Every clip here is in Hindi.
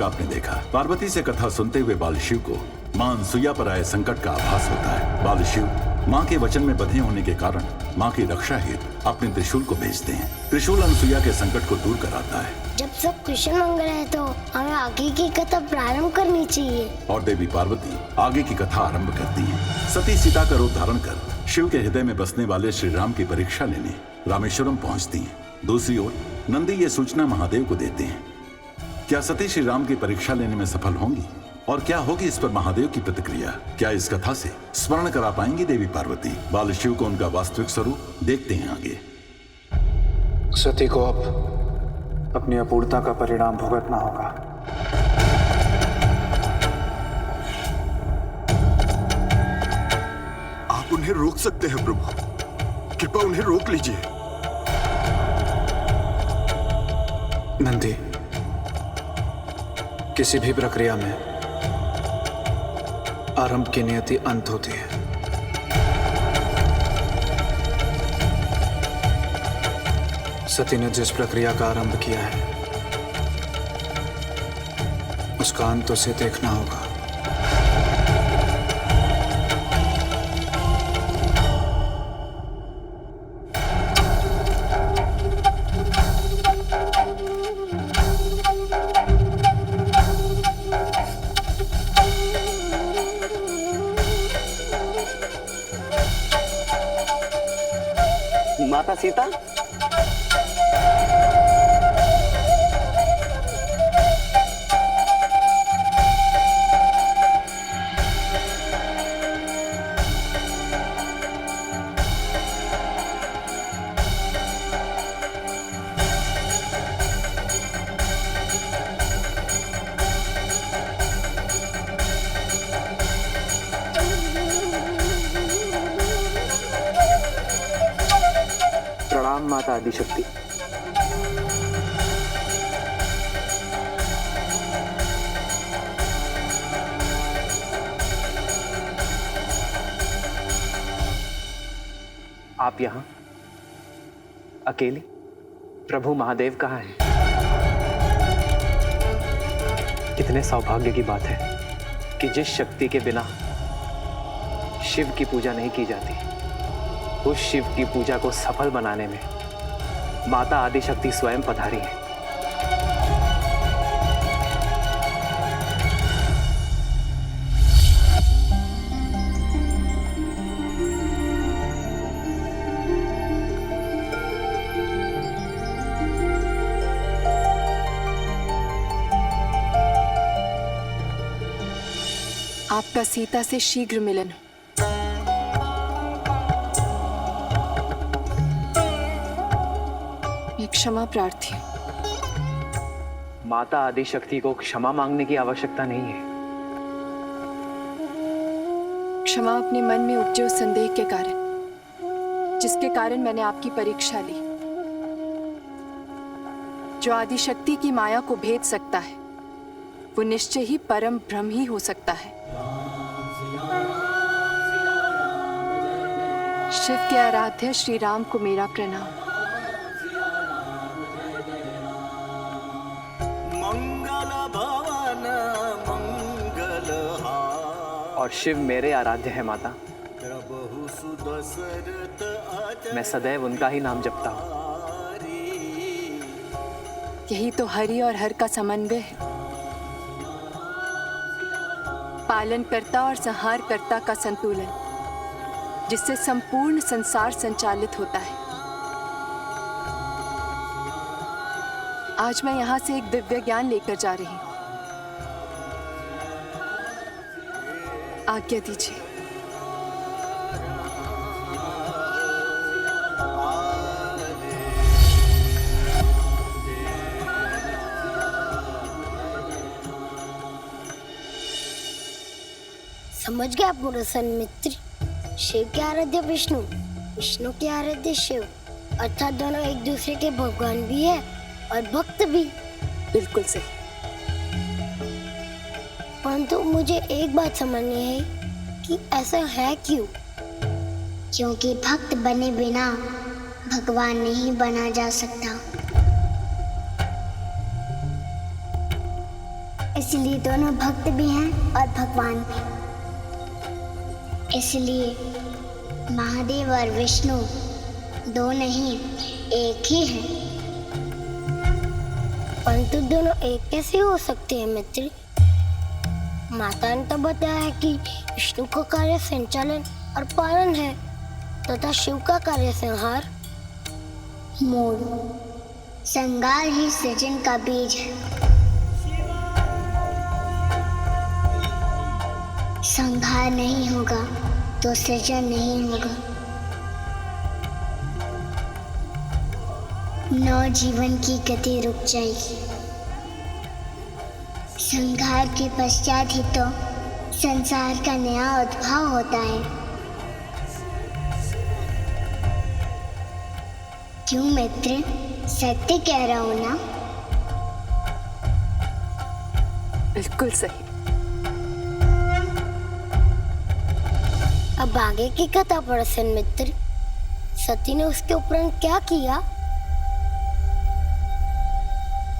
तक आपने देखा। पार्वती से कथा सुनते हुए बाल शिव को मां अनसुईया पर आए संकट का आभास होता है। बाल शिव मां के वचन में बंधे होने के कारण मां की रक्षा हेतु अपने त्रिशूल को भेजते हैं। त्रिशूल अनसुईया के संकट को दूर कराता है। जब सब कुशल मंगल है तो हमें आगे की कथा प्रारंभ करनी चाहिए। और देवी पार्वती आगे की कथा आरंभ करती है। सती सीता का रूप धारण कर शिव के हृदय में बसने वाले श्री राम की परीक्षा लेने रामेश्वरम पहुंचती हैं। दूसरी ओर नंदी ये सूचना महादेव को देते हैं। क्या सती श्री राम की परीक्षा लेने में सफल होंगी और क्या होगी इस पर महादेव की प्रतिक्रिया? क्या इस कथा से स्मरण करा पाएंगी देवी पार्वती बाल शिव को उनका वास्तविक स्वरूप? देखते हैं आगे। सती को अब अपनी अपूर्णता का परिणाम भुगतना होगा। आप उन्हें रोक सकते हैं प्रभु, कृपया उन्हें रोक लीजिए। नंदी, किसी भी प्रक्रिया में आरंभ की नियति अंत होती है। सती ने जिस प्रक्रिया का आरंभ किया है उसका अंत उसे देखना होगा। माता सीता, प्रणाम माता आदिशक्ति। आप यहाँ अकेली? प्रभु महादेव कहाँ हैं? कितने सौभाग्य की बात है कि जिस शक्ति के बिना शिव की पूजा नहीं की जाती, उस शिव की पूजा को सफल बनाने में माता आदिशक्ति स्वयं पधारी है। आपका सीता से शीघ्र मिलन हो। क्षमा प्रार्थी हूं। माता आदिशक्ति को क्षमा मांगने की आवश्यकता नहीं है। क्षमा अपने मन में उपजे उस संदेह के कारण जिसके कारण मैंने आपकी परीक्षा ली। जो आदिशक्ति की माया को भेद सकता है वो निश्चय ही परम ब्रह्म ही हो सकता है। शिव के आराध्य श्री राम को मेरा प्रणाम। और शिव मेरे आराध्य है माता। मैं सदैव उनका ही नाम जपता हूँ। यही तो हरि और हर का समन्वय है। पालनकर्ता और संहारकर्ता का संतुलन, जिससे संपूर्ण संसार संचालित होता है। आज मैं यहाँ से एक दिव्य ज्ञान लेकर जा रही हूँ। आज्ञा दीजिए। समझ गया पुरसन मित्र। शिव के आराध्य विष्णु, विष्णु के आराध्य शिव, अर्थात दोनों एक दूसरे के भगवान भी है और भक्त भी। बिल्कुल सही। परंतु मुझे एक बात समझनी है कि ऐसा है क्यों? क्योंकि भक्त बने बिना भगवान नहीं बना जा सकता। इसलिए दोनों भक्त भी हैं और भगवान भी। इसलिए महादेव और विष्णु दो नहीं, एक ही हैं। परंतु दोनों एक कैसे हो सकते हैं मित्र? माता ने तो बताया है कि विष्णु का कार्य संचालन और पालन है तथा शिव का कार्य संहार। मूल संगार ही सृजन का बीज है। संहार नहीं होगा तो सृजन नहीं होगा। नवजीवन की गति रुक जाएगी। संहार के पश्चात ही तो संसार का नया उद्भव होता है। क्यों मित्र, सत्य कह रहा हूं ना? बिल्कुल सही। अब आगे की कथा पढ़ मित्र। सती ने उसके उपरांत क्या किया?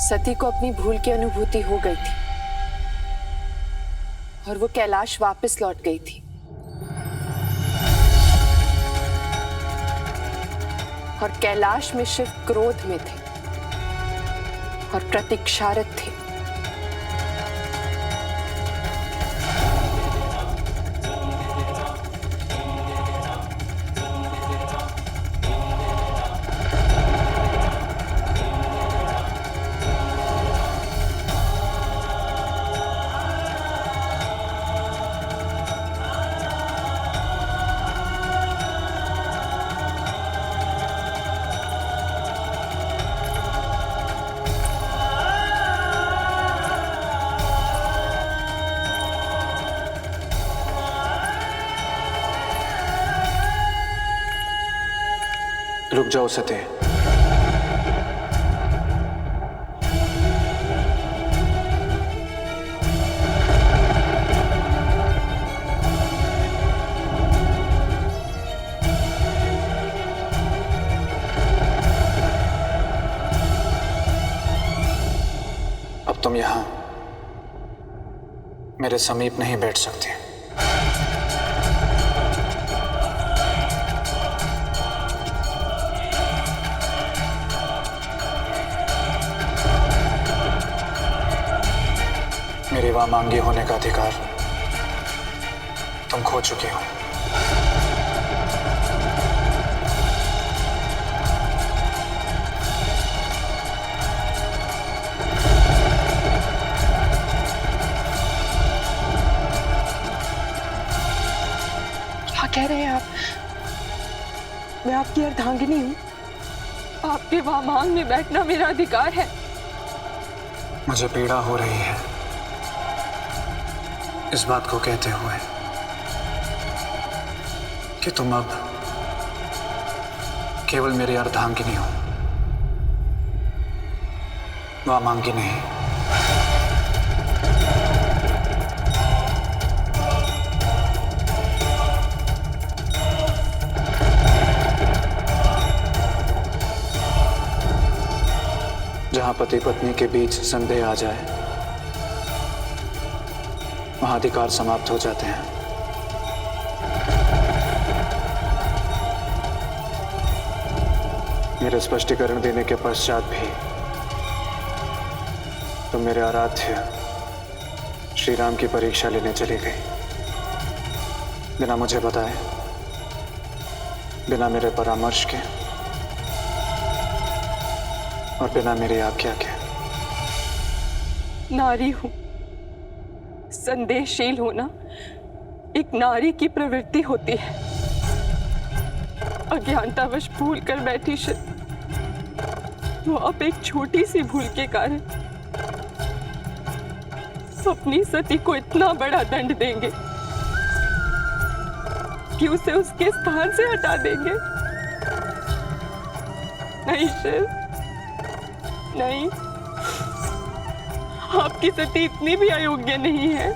सती को अपनी भूल की अनुभूति हो गई थी और वो कैलाश वापस लौट गई थी। और कैलाश में शिव क्रोध में थे और प्रतीक्षारत थे। रुक जाओ सती। अब तुम यहां मेरे समीप नहीं बैठ सकती। मेरे वामांगी होने का अधिकार तुम खो चुके हो। क्या कह रहे हैं आप? मैं आपकी अर्धांगिनी हूँ। आपके वामांग में बैठना मेरा अधिकार है। मुझे पीड़ा हो रही है इस बात को कहते हुए कि तुम अब केवल मेरी अर्धांगिनी हो, वामांगी नहीं। जहां पति पत्नी के बीच संदेह आ जाए वहां अधिकार समाप्त हो जाते हैं। मेरे स्पष्टीकरण देने के पश्चात भी तुम मेरे आराध्य श्री राम की परीक्षा लेने चली गई, बिना मुझे बताए, बिना मेरे परामर्श के और बिना मेरी आज्ञा के। नारी हूं, संदेहशील होना एक नारी की प्रवृत्ति होती है। अज्ञानतावश भूल कर बैठी शिव, वो अब एक छोटी सी भूल के कारण अपनी सती को इतना बड़ा दंड देंगे कि उसे उसके स्थान से हटा देंगे। नहीं शिव, नहीं, आपकी सती इतनी भी अयोग्य नहीं है।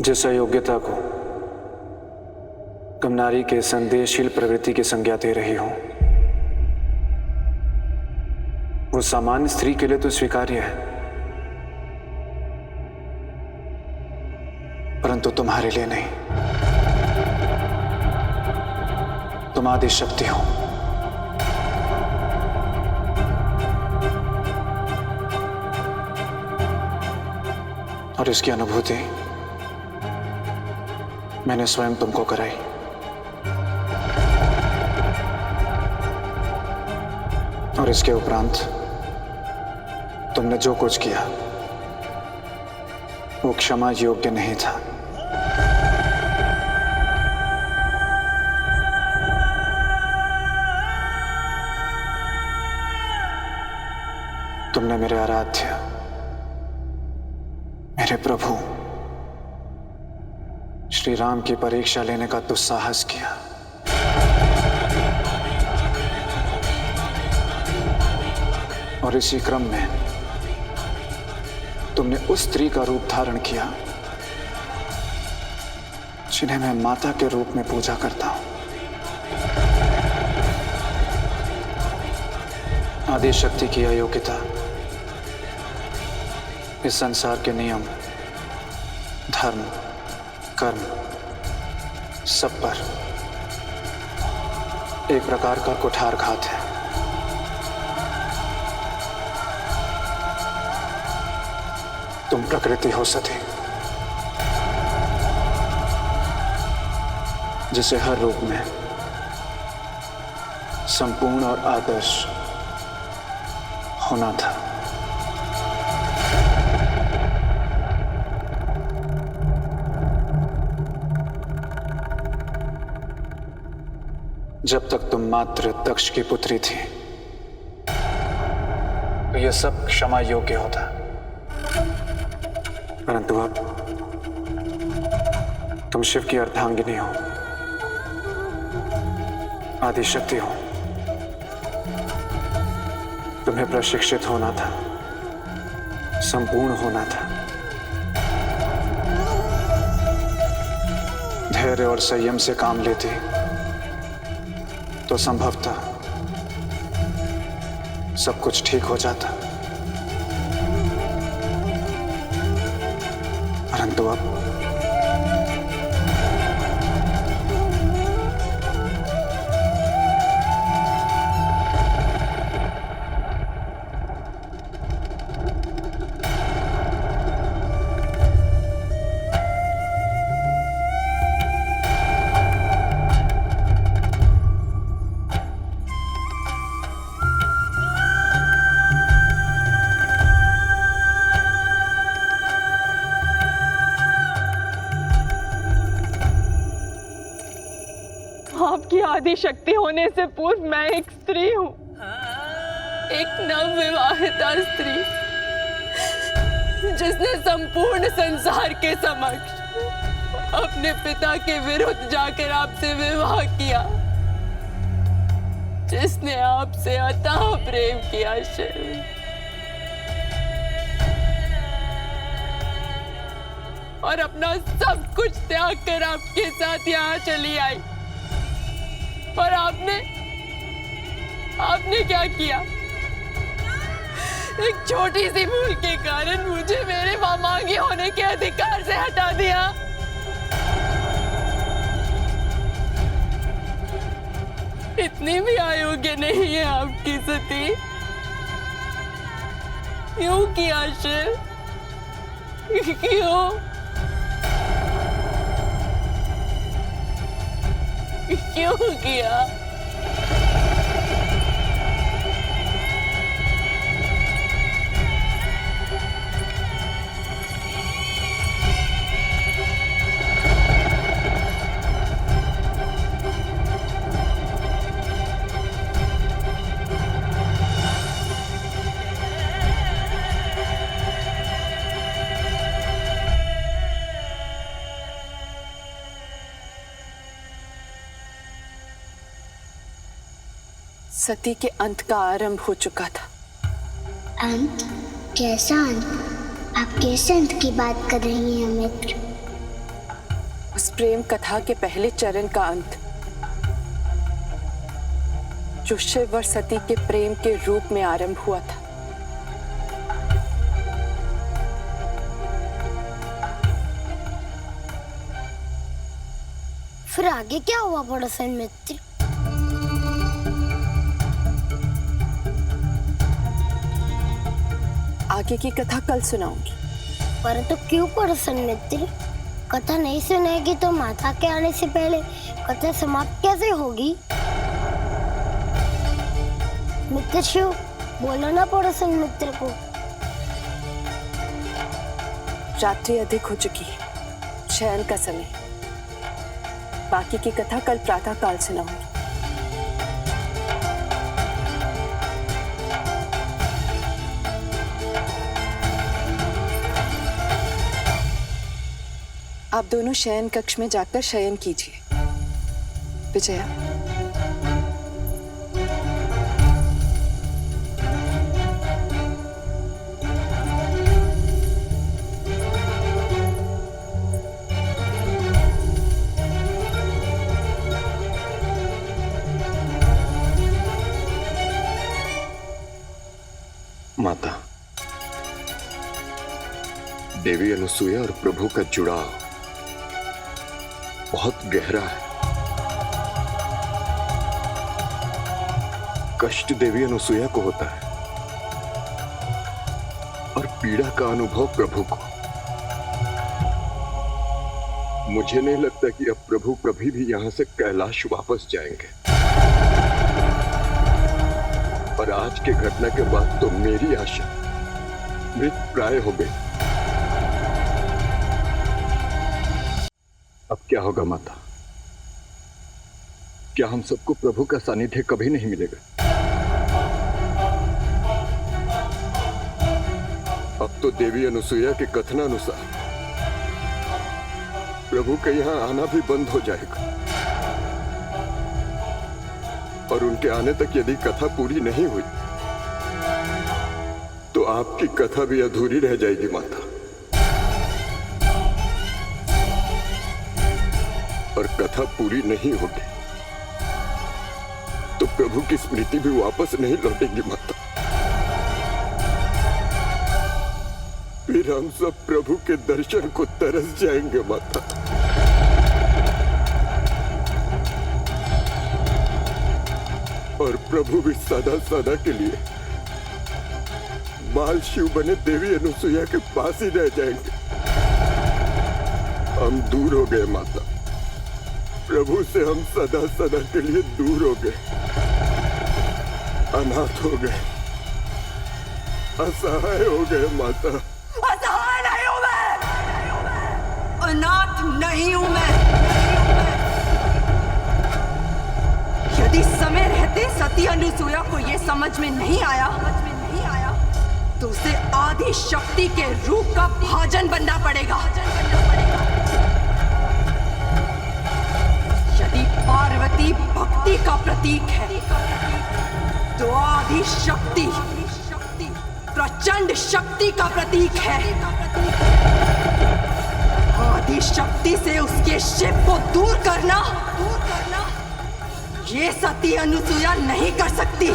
जिस अयोग्यता को तुम नारी के संदेहशील प्रवृत्ति की संज्ञा दे रही हो। वो सामान्य स्त्री के लिए तो स्वीकार्य है, परंतु तुम्हारे लिए नहीं। तुम आदि शक्ति हो, और इसकी अनुभूति मैंने स्वयं तुमको कराई। और इसके उपरांत तुमने जो कुछ किया वो क्षमा योग्य नहीं था। तुमने मेरे आराध्य, मेरे प्रभु श्री राम की परीक्षा लेने का दुस्साहस किया। और इसी क्रम में तुमने उस स्त्री का रूप धारण किया जिन्हें मैं माता के रूप में पूजा करता हूं। आदि शक्ति की अयोग्यता इस संसार के नियम, धर्म, कर्म सब पर एक प्रकार का कुठारघात है। तुम प्रकृति हो सती, जिसे हर रूप में संपूर्ण और आदर्श होना था। जब तक तुम मात्र दक्ष की पुत्री थी तो यह सब क्षमा योग्य होता, परंतु अब तुम शिव की अर्धांगिनी हो, आदि शक्ति हो। तुम्हें प्रशिक्षित होना था, संपूर्ण होना था। धैर्य और संयम से काम लेती तो संभवतः सब कुछ ठीक हो जाता, परंतु अब आपकी आदि शक्ति होने से पूर्व मैं एक स्त्री हूँ, एक नवविवाहिता स्त्री, जिसने संपूर्ण संसार के समक्ष अपने पिता के विरुद्ध जाकर आपसे विवाह किया, जिसने आपसे अथाह प्रेम किया शिव। और अपना सब कुछ त्याग कर आपके साथ यहाँ चली आई। और आपने क्या किया? एक छोटी सी भूल के कारण मुझे मेरे वामांगी होने के अधिकार से हटा दिया। इतनी भी अयोग्य नहीं है आपकी सती। क्यों किया शिव? क्यों? क्यों किया? सती के अंत का आरंभ हो चुका था। अंत? कैसा अंत? आप कैसे अंत की बात कर रही हैं मित्र? उस प्रेम कथा के पहले चरण का अंत, जो शिव और सती के प्रेम के रूप में आरंभ हुआ था। फिर आगे क्या हुआ पड़ोसन मित्र? आगे की कथा कल सुनाऊंगी। परंतु क्यों पड़ोसन मित्र? कथा नहीं सुनेगी तो माता के आने से पहले कथा समाप्त कैसे होगी? मित्र शिव, बोलो ना पड़ोसन मित्र को। रात्रि अधिक हो चुकी है, शयन का समय। बाकी की कथा कल प्रातः काल सुनाऊंगी। आप दोनों शयन कक्ष में जाकर शयन कीजिए। विजया, माता, देवी अनुसुईया और प्रभु का जुड़ाव बहुत गहरा है। कष्ट देवी अनुसुईया को होता है और पीड़ा का अनुभव प्रभु को। मुझे नहीं लगता कि अब प्रभु कभी भी यहां से कैलाश वापस जाएंगे। और आज के घटना के बाद तो मेरी आशा मृत प्राय हो गई। अब क्या होगा माता? क्या हम सबको प्रभु का सानिध्य कभी नहीं मिलेगा? अब तो देवी अनुसुईया के कथनानुसार प्रभु के यहां आना भी बंद हो जाएगा। और उनके आने तक यदि कथा पूरी नहीं हुई तो आपकी कथा भी अधूरी रह जाएगी माता। और कथा पूरी नहीं होगी तो प्रभु की स्मृति भी वापस नहीं लौटेगी माता। फिर हम सब प्रभु के दर्शन को तरस जाएंगे माता। और प्रभु भी सदा सदा के लिए बाल शिव बने देवी अनुसुईया के पास ही रह जाएंगे। हम दूर हो गए माता, प्रभु से हम सदा सदा के लिए दूर हो गए, अनाथ हो गए, असहाय हो गए माता। असहाय नहीं हूं मैं, अनाथ नहीं हूं मैं। यदि समय रहते सती अनुसुईया को यह समझ में नहीं आया तो उसे आदि शक्ति के रूप का भाजन बनना पड़ेगा। यदि पार्वती भक्ति का प्रतीक है तो आदि शक्ति प्रचंड शक्ति का प्रतीक है। आदि शक्ति से उसके शिव को दूर करना ये सती अनुसुईया नहीं कर सकती।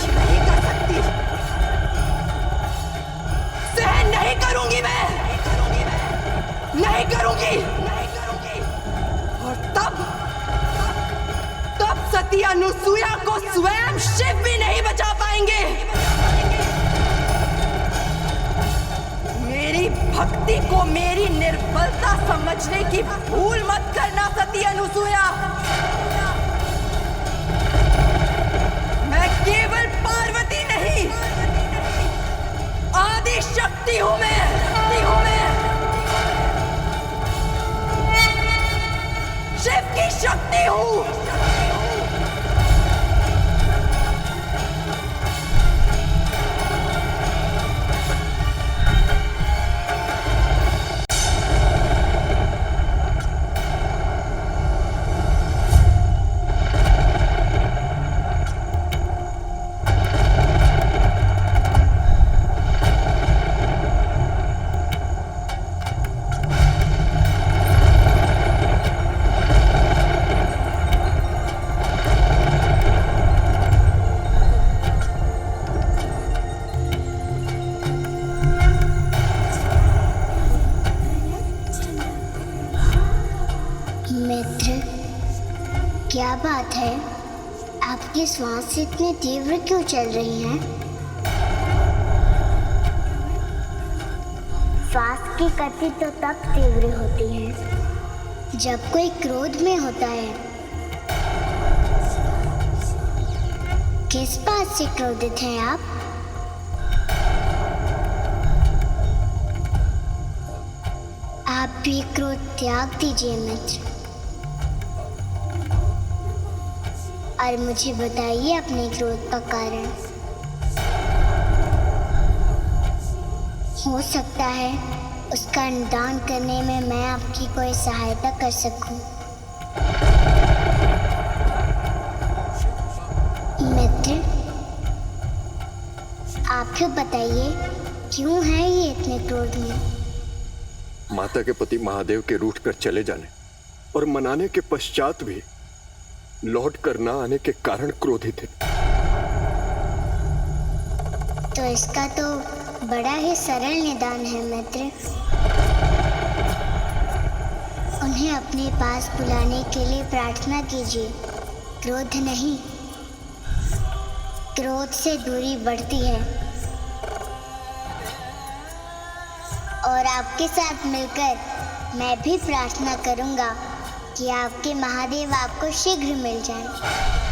सहन नहीं करूंगी मैं, नहीं करूंगी। और तब सती अनुसुईया को स्वयं शिव भी नहीं बचा पाएंगे। मेरी भक्ति को मेरी निर्बलता समझने की भूल मत करना सती अनुसुईया। मैं केवल पार्वती नहीं, आदि शक्ति हूं मैं। शिव की शक्ति हूं। मित्र, क्या बात है? आपकी श्वास इतनी तीव्र क्यों चल रही है? श्वास की गति तो तब तीव्र होती है जब कोई क्रोध में होता है। किस बात से क्रोधित हैं आप? आप भी क्रोध त्याग दीजिए मित्र, और मुझे बताइए अपने क्रोध का कारण। हो सकता है उसका निदान करने में मैं आपकी कोई सहायता कर सकूं। मित्र, आप क्यों बताइए, क्यों है ये इतने क्रोध में? माता के पति महादेव के रूठ कर चले जाने और मनाने के पश्चात भी लौट कर न आने के कारण क्रोधित है। तो इसका तो बड़ा ही सरल निदान है मित्र। उन्हें अपने पास बुलाने के लिए प्रार्थना कीजिए, क्रोध नहीं। क्रोध से दूरी बढ़ती है, और आपके साथ मिलकर मैं भी प्रार्थना करूंगा कि आपके महादेव आपको शीघ्र मिल जाएं।